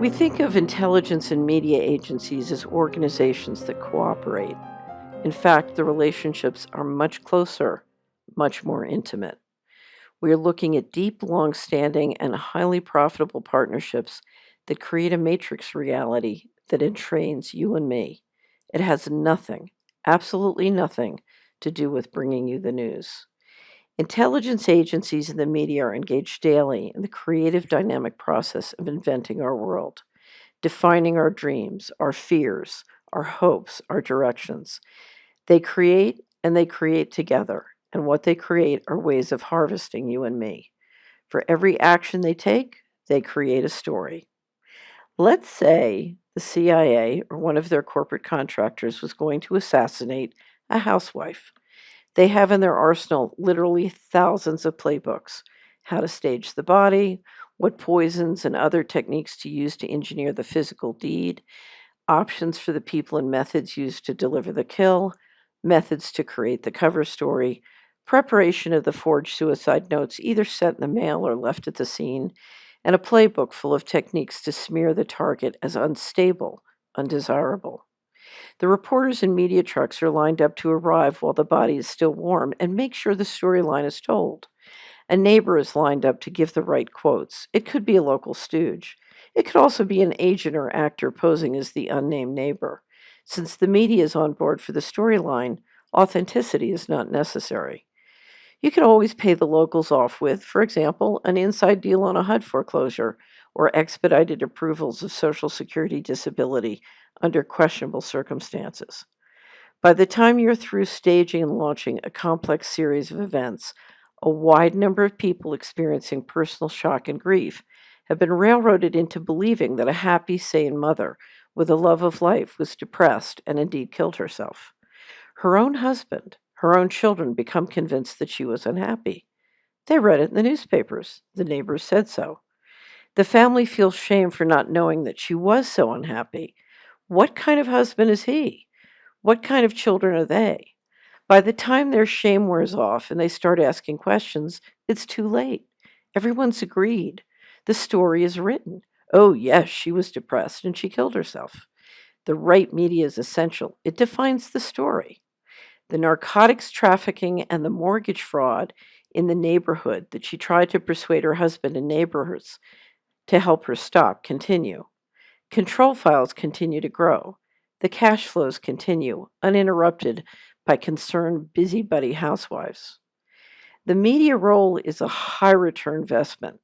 We think of intelligence and media agencies as organizations that cooperate. In fact, the relationships are much closer, much more intimate. We are looking at deep, long standing, and highly profitable partnerships that create a matrix reality that entrains you and me. It has nothing, absolutely nothing, to do with bringing you the news. Intelligence agencies and the media are engaged daily in the creative, dynamic process of inventing our world, defining our dreams, our fears, our hopes, our directions. They create and they create together. And what they create are ways of harvesting you and me. For every action they create a story. Let's say the CIA or one of their corporate contractors was going to assassinate a housewife. They have in their arsenal literally thousands of playbooks: how to stage the body, what poisons and other techniques to use to engineer the physical deed, options for the people and methods used to deliver the kill, methods to create the cover story, preparation of the forged suicide notes either sent in the mail or left at the scene, and a playbook full of techniques to smear the target as unstable, undesirable. The reporters and media trucks are lined up to arrive while the body is still warm and make sure the storyline is told. A neighbor is lined up to give the right quotes. It could be a local stooge. It could also be an agent or actor posing as the unnamed neighbor. Since the media is on board for the storyline, authenticity is not necessary. You can always pay the locals off with, for example, an inside deal on a HUD foreclosure or expedited approvals of Social Security disability under questionable circumstances. By the time you're through staging and launching a complex series of events, a wide number of people experiencing personal shock and grief have been railroaded into believing that a happy, sane mother with a love of life was depressed and indeed killed herself. Her own husband, her own children become convinced that she was unhappy. They read it in the newspapers. The neighbors said so. The family feels shame for not knowing that she was so unhappy. What kind of husband is he? What kind of children are they? By the time their shame wears off and they start asking questions, it's too late. Everyone's agreed. The story is written. Oh, yes, she was depressed and she killed herself. The right media is essential. It defines the story. The narcotics trafficking and the mortgage fraud in the neighborhood that she tried to persuade her husband and neighbors to help her stop continue. Control files continue to grow. The cash flows continue, uninterrupted by concerned busybody housewives. The media role is a high return investment.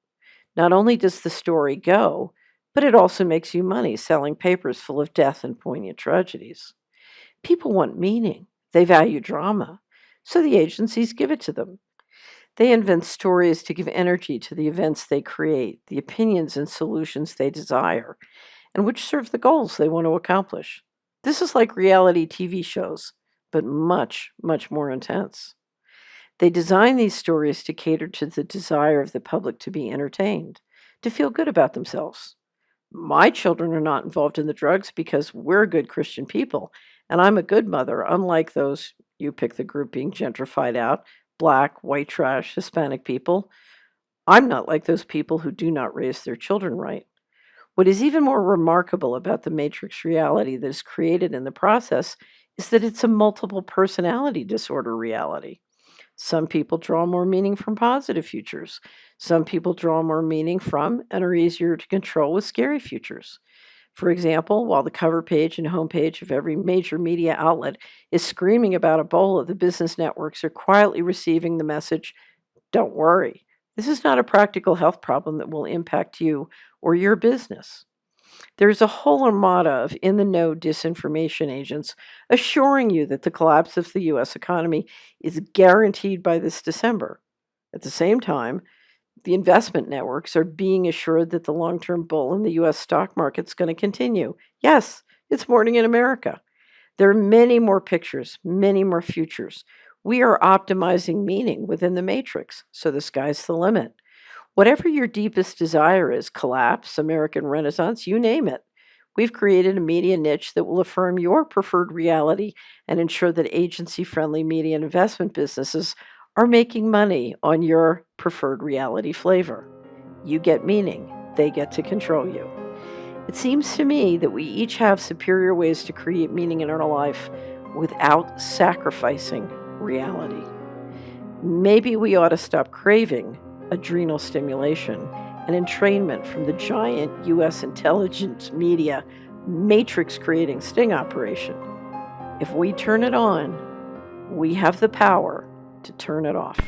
Not only does the story go, but it also makes you money selling papers full of death and poignant tragedies. People want meaning. They value drama. So the agencies give it to them. They invent stories to give energy to the events they create, the opinions and solutions they desire, and which serve the goals they want to accomplish. This is like reality TV shows, but much, much more intense. They design these stories to cater to the desire of the public to be entertained, to feel good about themselves. My children are not involved in the drugs because we're good Christian people, and I'm a good mother, unlike those, you pick the group being gentrified out, black, white trash, Hispanic people. I'm not like those people who do not raise their children right. What is even more remarkable about the matrix reality that is created in the process is that it's a multiple personality disorder reality. Some people draw more meaning from positive futures. Some people draw more meaning from and are easier to control with scary futures. For example, while the cover page and homepage of every major media outlet is screaming about Ebola, the business networks are quietly receiving the message, don't worry, this is not a practical health problem that will impact you or your business. There's a whole armada of in the know disinformation agents assuring you that the collapse of the US economy is guaranteed by this December. At the same time, the investment networks are being assured that the long term bull in the US stock market is going to continue. Yes, it's morning in America. There are many more pictures, many more futures. We are optimizing meaning within the matrix, so the sky's the limit. Whatever your deepest desire is, collapse, American Renaissance, you name it. We've created a media niche that will affirm your preferred reality and ensure that agency friendly media and investment businesses are making money on your preferred reality flavor. You get meaning, they get to control you. It seems to me that we each have superior ways to create meaning in our life without sacrificing reality. Maybe we ought to stop craving adrenal stimulation and entrainment from the giant U.S. intelligence media matrix-creating sting operation. If we turn it on, we have the power to turn it off.